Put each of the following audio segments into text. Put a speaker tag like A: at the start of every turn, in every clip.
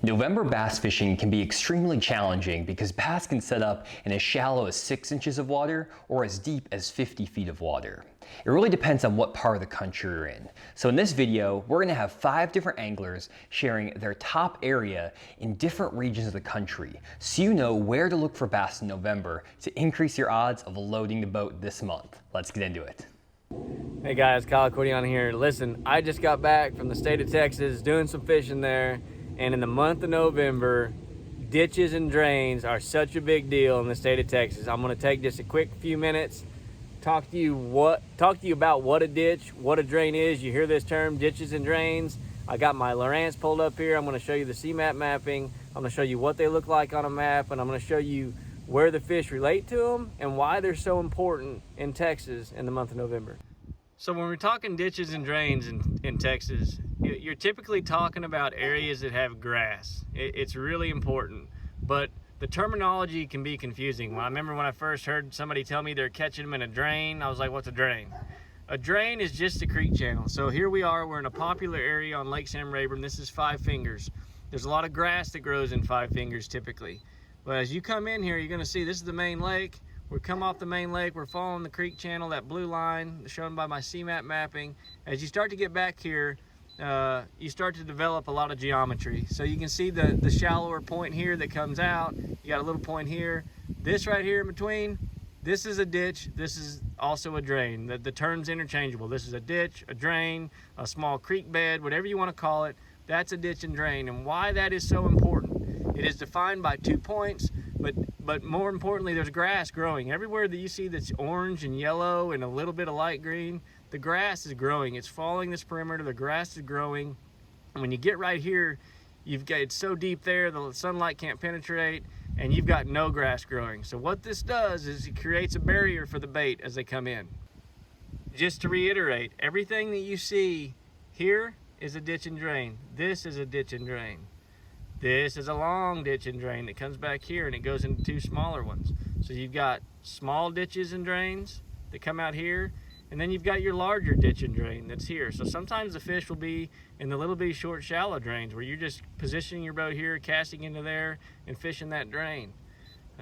A: November bass fishing can be extremely challenging because bass can set up in as shallow as 6 inches of water or as deep as 50 feet of water. It really depends on what part of the country you're in. So in this video, we're going to have 5 different anglers sharing their top area in different regions of the country, so you know where to look for bass in November to increase your odds of loading the boat this month. Let's get into it.
B: Hey guys, Cortiana here. Listen, I just got back from the state of Texas doing some fishing there. And in the month of November, ditches and drains are such a big deal in the state of Texas. I'm going to take just a quick few minutes, talk to you about what a ditch, what a drain is. You hear this term, ditches and drains. I got my Lowrance pulled up here. I'm going to show you the CMAP mapping. I'm going to show you what they look like on a map, and I'm going to show you where the fish relate to them and why they're so important in Texas in the month of November. So when we're talking ditches and drains in Texas, you're typically talking about areas that have grass. It's really important, but the terminology can be confusing. I remember when I first heard somebody tell me they're catching them in a drain, I was like, what's a drain? A drain is just a creek channel. So here we are, we're in a popular area on Lake Sam Rayburn. This is Five Fingers. There's a lot of grass that grows in Five Fingers typically. But as you come in here, you're gonna see this is the main lake. We come off the main lake, we're following the creek channel, that blue line shown by my CMAP mapping. As you start to get back here, you start to develop a lot of geometry. So you can see the shallower point here that comes out. You got a little point here. This right here in between, this is a ditch, this is also a drain. The term's interchangeable. This is a ditch, a drain, a small creek bed, whatever you want to call it. That's a ditch and drain. And why that is so important, it is defined by 2 points, but more importantly, there's grass growing. Everywhere that you see that's orange and yellow and a little bit of light green, the grass is growing. It's following this perimeter, the grass is growing. And when you get right here, it's so deep there, the sunlight can't penetrate, and you've got no grass growing. So what this does is it creates a barrier for the bait as they come in. Just to reiterate, everything that you see here is a ditch and drain. This is a ditch and drain. This is a long ditch and drain that comes back here and it goes into 2 smaller ones. So you've got small ditches and drains that come out here, and then you've got your larger ditch and drain that's here. So sometimes the fish will be in the little bitty short shallow drains where you're just positioning your boat here, casting into there, and fishing that drain.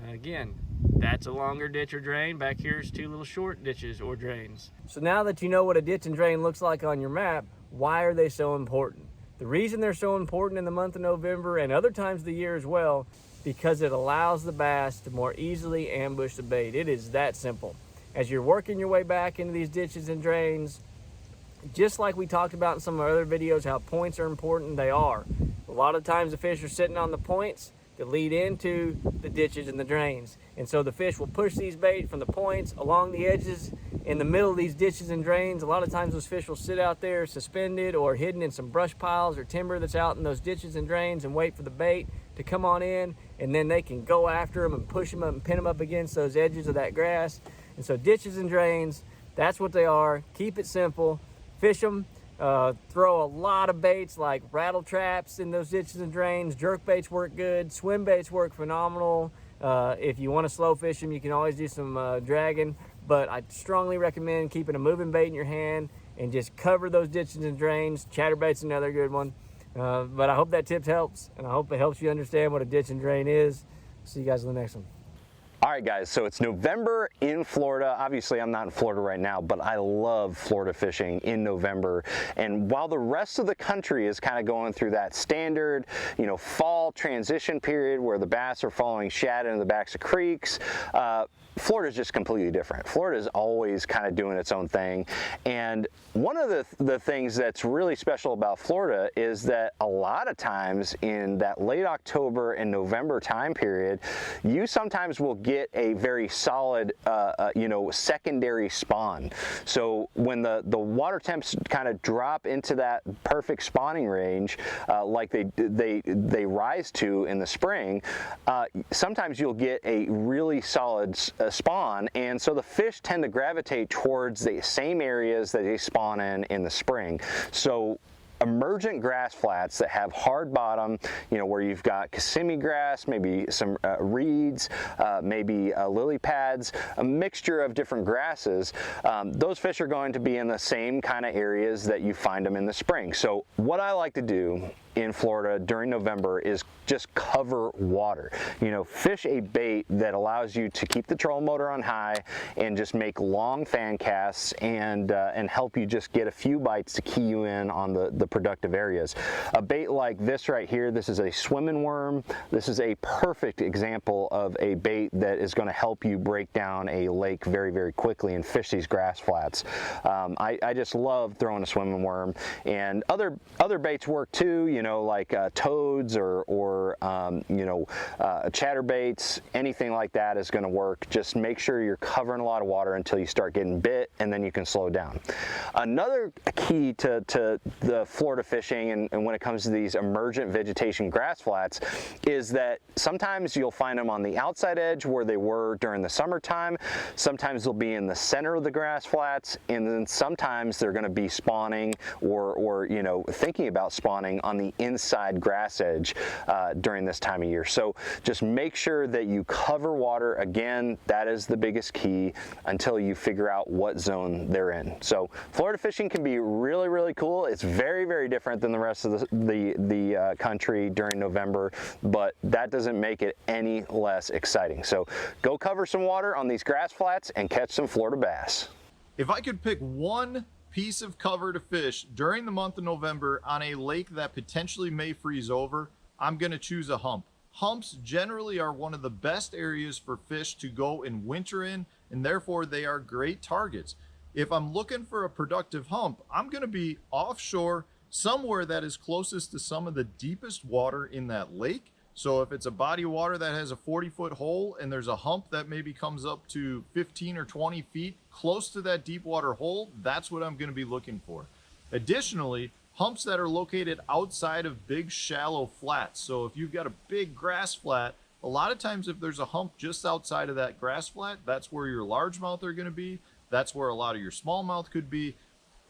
B: Again, that's a longer ditch or drain. Back here is 2 little short ditches or drains. So now that you know what a ditch and drain looks like on your map, why are they so important? The reason they're so important in the month of November and other times of the year as well, because it allows the bass to more easily ambush the bait. It is that simple. As you're working your way back into these ditches and drains, just like we talked about in some of our other videos, how points are important, they are. A lot of times the fish are sitting on the points that lead into the ditches and the drains. And so the fish will push these bait from the points along the edges in the middle of these ditches and drains. A lot of times those fish will sit out there suspended or hidden in some brush piles or timber that's out in those ditches and drains and wait for the bait to come on in, and then they can go after them and push them up and pin them up against those edges of that grass. And so ditches and drains, that's what they are. Keep it simple, fish them, throw a lot of baits like rattle traps in those ditches and drains. Jerk baits work good, swim baits work phenomenal. If you want to slow fish them, you can always do some dragging, but I strongly recommend keeping a moving bait in your hand and just cover those ditches and drains. Chatterbait's another good one. But I hope that tip helps, and I hope it helps you understand what a ditch and drain is. See you guys in the next one.
C: All right, guys, so it's November in Florida. Obviously, I'm not in Florida right now, but I love Florida fishing in November. And while the rest of the country is kind of going through that standard, fall transition period where the bass are following shad into the backs of creeks, Florida's just completely different. Florida's always kind of doing its own thing. And one of the things that's really special about Florida is that a lot of times in that late October and November time period, you sometimes will get a very solid, secondary spawn. So when the water temps kind of drop into that perfect spawning range, like they rise to in the spring, sometimes you'll get a really solid spawn, and so the fish tend to gravitate towards the same areas that they spawn in the spring. So emergent grass flats that have hard bottom, where you've got Kissimmee grass, maybe some reeds, maybe lily pads, a mixture of different grasses, those fish are going to be in the same kind of areas that you find them in the spring. So what I like to do in Florida during November is just cover water. You know, fish a bait that allows you to keep the trolling motor on high and just make long fan casts and help you just get a few bites to key you in on the productive areas. A bait like this right here, this is a swimming worm. This is a perfect example of a bait that is going to help you break down a lake very, very quickly and fish these grass flats. I just love throwing a swimming worm, and other baits work too, you know, like toads or you know, chatterbaits. Anything like that is going to work. Just make sure you're covering a lot of water until you start getting bit, and then you can slow down. Another key to the Florida fishing and when it comes to these emergent vegetation grass flats is that sometimes you'll find them on the outside edge where they were during the summertime. Sometimes they'll be in the center of the grass flats, and then sometimes they're going to be spawning or you know, thinking about spawning on the inside grass edge during this time of year. So just make sure that you cover water. Again, that is the biggest key until you figure out what zone they're in. So Florida fishing can be really, really cool. It's very, very different than the rest of the country during November, but that doesn't make it any less exciting. So go cover some water on these grass flats and catch some Florida bass.
D: If I could pick one piece of cover to fish during the month of November on a lake that potentially may freeze over, I'm going to choose a hump. Humps generally are one of the best areas for fish to go and winter in, and therefore they are great targets. If I'm looking for a productive hump, I'm going to be offshore, somewhere that is closest to some of the deepest water in that lake. So if it's a body of water that has a 40-foot hole and there's a hump that maybe comes up to 15 or 20 feet close to that deep water hole, that's what I'm going to be looking for. Additionally, humps that are located outside of big shallow flats. So if you've got a big grass flat, a lot of times if there's a hump just outside of that grass flat, that's where your largemouth are going to be. That's where a lot of your smallmouth could be.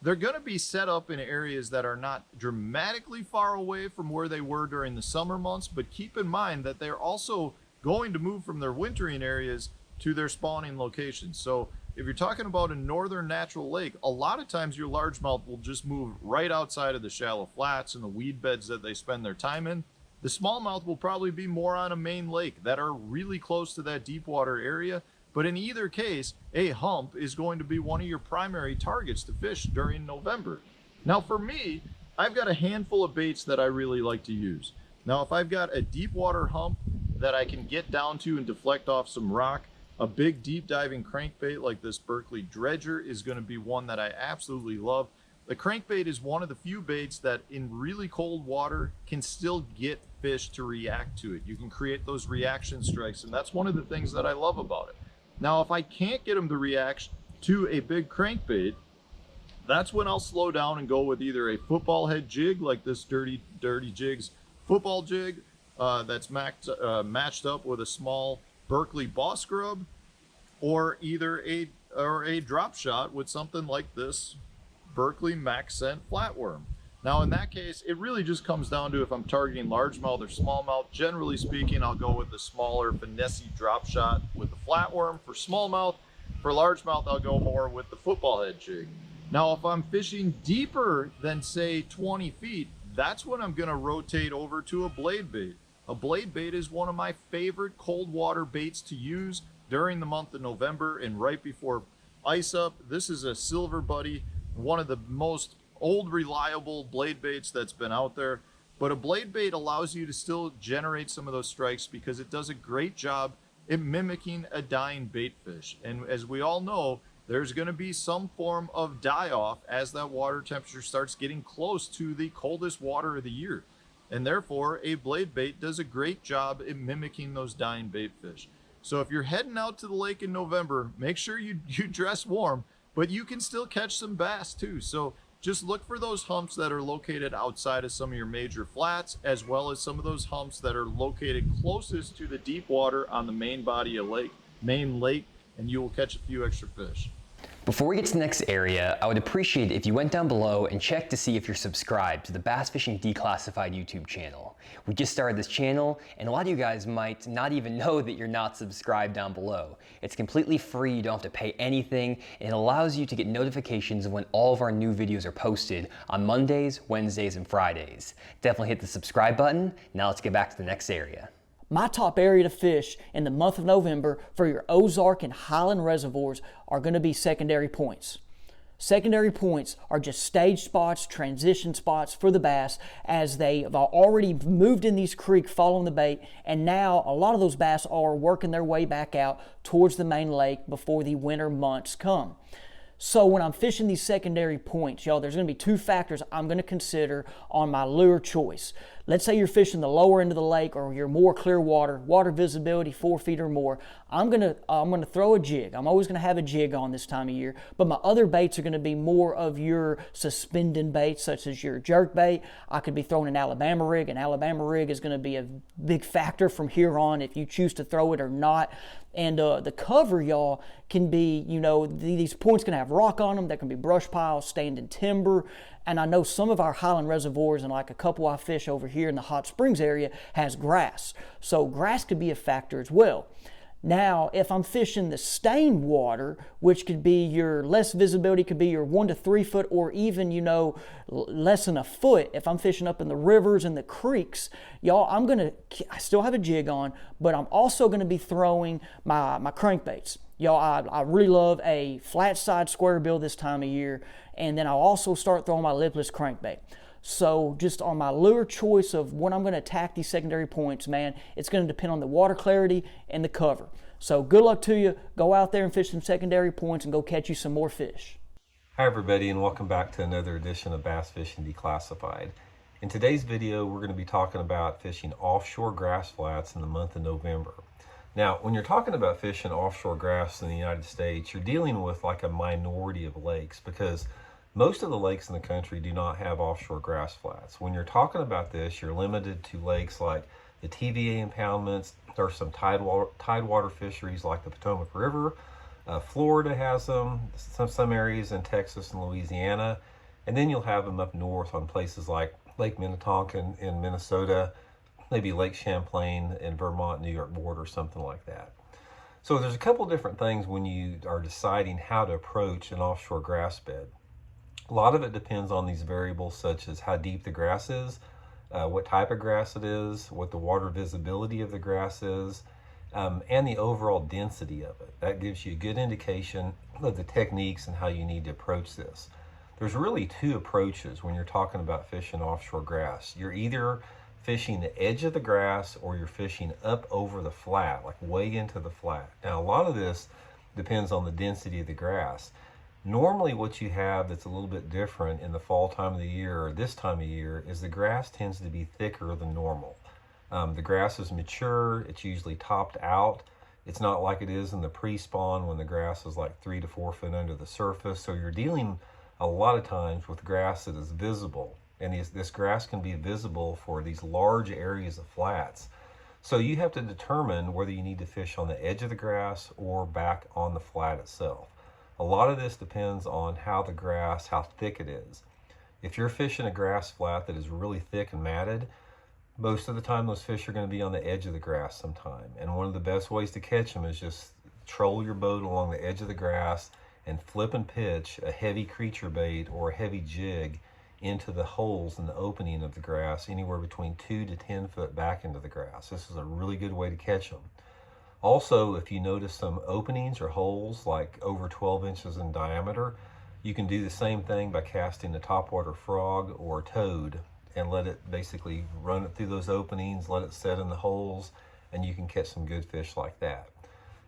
D: They're going to be set up in areas that are not dramatically far away from where they were during the summer months, but keep in mind that they're also going to move from their wintering areas to their spawning locations. So if you're talking about a northern natural lake, a lot of times your largemouth will just move right outside of the shallow flats and the weed beds that they spend their time in. The smallmouth will probably be more on a main lake that are really close to that deep water area. But in either case, a hump is going to be one of your primary targets to fish during November. Now for me, I've got a handful of baits that I really like to use. Now if I've got a deep water hump that I can get down to and deflect off some rock, a big deep diving crankbait like this Berkeley Dredger is going to be one that I absolutely love. The crankbait is one of the few baits that in really cold water can still get fish to react to it. You can create those reaction strikes, and that's one of the things that I love about it. Now, if I can't get them to react to a big crankbait, that's when I'll slow down and go with either a football head jig like this Dirty Jigs football jig that's matched up with a small Berkeley Boss Grub, or either a drop shot with something like this Berkeley Max Scent Flatworm. Now in that case, it really just comes down to if I'm targeting largemouth or smallmouth. Generally speaking, I'll go with the smaller finessey drop shot with the flatworm for smallmouth. For largemouth, I'll go more with the football head jig. Now if I'm fishing deeper than say 20 feet, that's when I'm going to rotate over to a blade bait. A blade bait is one of my favorite cold water baits to use during the month of November and right before ice up. This is a Silver Buddy, one of the most old reliable blade baits that's been out there. But a blade bait allows you to still generate some of those strikes because it does a great job in mimicking a dying bait fish. And as we all know, there's going to be some form of die-off as that water temperature starts getting close to the coldest water of the year. And therefore, a blade bait does a great job in mimicking those dying bait fish. So if you're heading out to the lake in November, make sure you dress warm, but you can still catch some bass too. So just look for those humps that are located outside of some of your major flats, as well as some of those humps that are located closest to the deep water on the main body of main lake, and you will catch a few extra fish.
A: Before we get to the next area, I would appreciate it if you went down below and checked to see if you're subscribed to the Bass Fishing Declassified YouTube channel. We just started this channel, and a lot of you guys might not even know that you're not subscribed down below. It's completely free, you don't have to pay anything, and it allows you to get notifications of when all of our new videos are posted on Mondays, Wednesdays, and Fridays. Definitely hit the subscribe button. Now let's get back to the next area.
E: My top area to fish in the month of November for your Ozark and Highland reservoirs are going to be secondary points. Secondary points are just stage spots, transition spots for the bass as they have already moved in these creeks following the bait, and now a lot of those bass are working their way back out towards the main lake before the winter months come. So when I'm fishing these secondary points, y'all, there's going to be two factors I'm going to consider on my lure choice. Let's say you're fishing the lower end of the lake or you're more clear water visibility 4 feet or more. I'm gonna throw a jig. I'm always going to have a jig on this time of year, but my other baits are going to be more of your suspending baits, such as your jerk bait. I could be throwing an Alabama rig. An Alabama rig is going to be a big factor from here on if you choose to throw it or not. And the cover, y'all, can be, you know, these points can have rock on them. There can be brush piles, standing timber. And I know some of our Highland reservoirs, and like a couple I fish over here in the Hot Springs area, has grass. So grass could be a factor as well. Now, if I'm fishing the stained water, which could be your less visibility, could be your 1 to 3 foot, or even, you know, less than a foot. If I'm fishing up in the rivers and the creeks, y'all, I still have a jig on, but I'm also gonna be throwing my crankbaits. Y'all, I really love a flat side square bill this time of year, and then I'll also start throwing my lipless crankbait. So just on my lure choice of when I'm going to attack these secondary points, man, it's going to depend on the water clarity and the cover. So good luck to you. Go out there and fish some secondary points and go catch you some more fish.
F: Hi everybody, and welcome back to another edition of Bass Fishing Declassified. In today's video, we're going to be talking about fishing offshore grass flats in the month of November. Now, when you're talking about fishing offshore grass in the United States, you're dealing with like a minority of lakes because most of the lakes in the country do not have offshore grass flats. When you're talking about this, you're limited to lakes like the TVA impoundments. There are some tidewater fisheries like the Potomac River. Florida has them, some areas in Texas and Louisiana. And then you'll have them up north on places like Lake Minnetonka in Minnesota, maybe Lake Champlain in Vermont, New York border, something like that. So there's a couple different things when you are deciding how to approach an offshore grass bed. A lot of it depends on these variables such as how deep the grass is, what type of grass it is, what the water visibility of the grass is, and the overall density of it. That gives you a good indication of the techniques and how you need to approach this. There's really two approaches when you're talking about fishing offshore grass. You're either fishing the edge of the grass or you're fishing up over the flat, like way into the flat. Now, a lot of this depends on the density of the grass. Normally what you have that's a little bit different in the fall time of the year or this time of year is the grass tends to be thicker than normal. The grass is mature, it's usually topped out. It's not like it is in the pre-spawn when the grass is like 3 to 4 foot under the surface. So you're dealing a lot of times with grass that is visible. And this grass can be visible for these large areas of flats. So you have to determine whether you need to fish on the edge of the grass or back on the flat itself. A lot of this depends on how thick it is. If you're fishing a grass flat that is really thick and matted, most of the time those fish are going to be on the edge of the grass sometime. And one of the best ways to catch them is just troll your boat along the edge of the grass and flip and pitch a heavy creature bait or a heavy jig into the holes in the opening of the grass, anywhere between 2 to 10 foot back into the grass. This is a really good way to catch them. Also, if you notice some openings or holes like over 12 inches in diameter, you can do the same thing by casting a topwater frog or a toad and let it basically run it through those openings, let it set in the holes, and you can catch some good fish like that.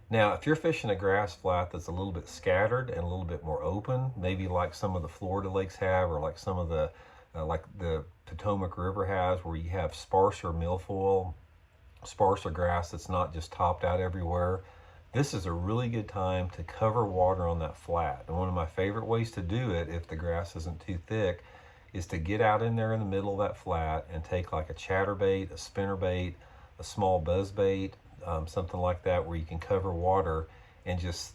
F: Now, if you're fishing a grass flat that's a little bit scattered and a little bit more open, maybe like some of the Florida lakes have, or like some of the, like the Potomac River has, where you have sparser milfoil, sparser grass that's not just topped out everywhere, this is a really good time to cover water on that flat. And one of my favorite ways to do it, if the grass isn't too thick, is to get out in there in the middle of that flat and take like a chatterbait, a spinnerbait, a small buzzbait, something like that, where you can cover water and just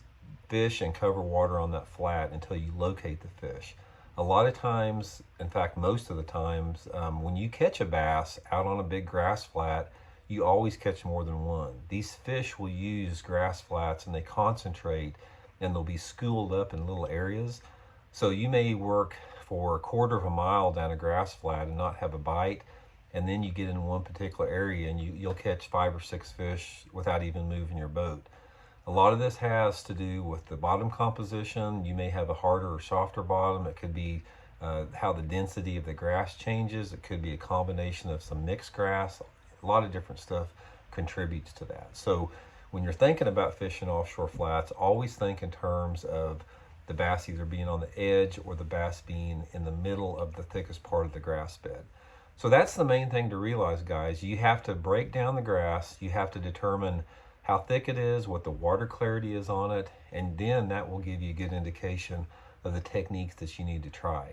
F: fish and cover water on that flat until you locate the fish. A lot of times, in fact most of the times, when you catch a bass out on a big grass flat, you always catch more than one. These fish will use grass flats and they concentrate, and they'll be schooled up in little areas. So you may work for a quarter of a mile down a grass flat and not have a bite, and then you get in one particular area and you'll catch 5 or 6 fish without even moving your boat. A lot of this has to do with the bottom composition. You may have a harder or softer bottom. It could be how the density of the grass changes. It could be a combination of some mixed grass. A lot of different stuff contributes to that. So when you're thinking about fishing offshore flats, always think in terms of the bass either being on the edge or the bass being in the middle of the thickest part of the grass bed. So that's the main thing to realize, guys. You have to break down the grass. You have to determine how thick it is, what the water clarity is on it, and then that will give you a good indication of the techniques that you need to try.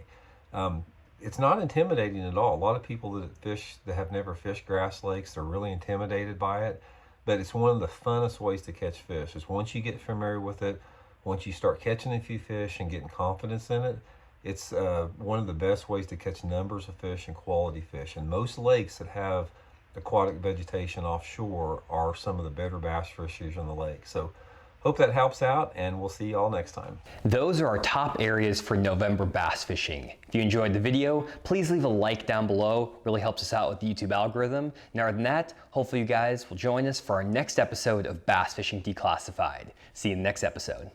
F: It's not intimidating at all. A lot of people that have never fished grass lakes, they're really intimidated by it, but it's one of the funnest ways to catch fish. Is once you get familiar with it, once you start catching a few fish and getting confidence in it, it's one of the best ways to catch numbers of fish and quality fish. And most lakes that have aquatic vegetation offshore are some of the better bass fishers in the lake. So hope that helps out, and we'll see you all next time.
A: Those are our top areas for November bass fishing. If you enjoyed the video, please leave a like down below. It really helps us out with the YouTube algorithm. And other than that, hopefully you guys will join us for our next episode of Bass Fishing Declassified. See you in the next episode.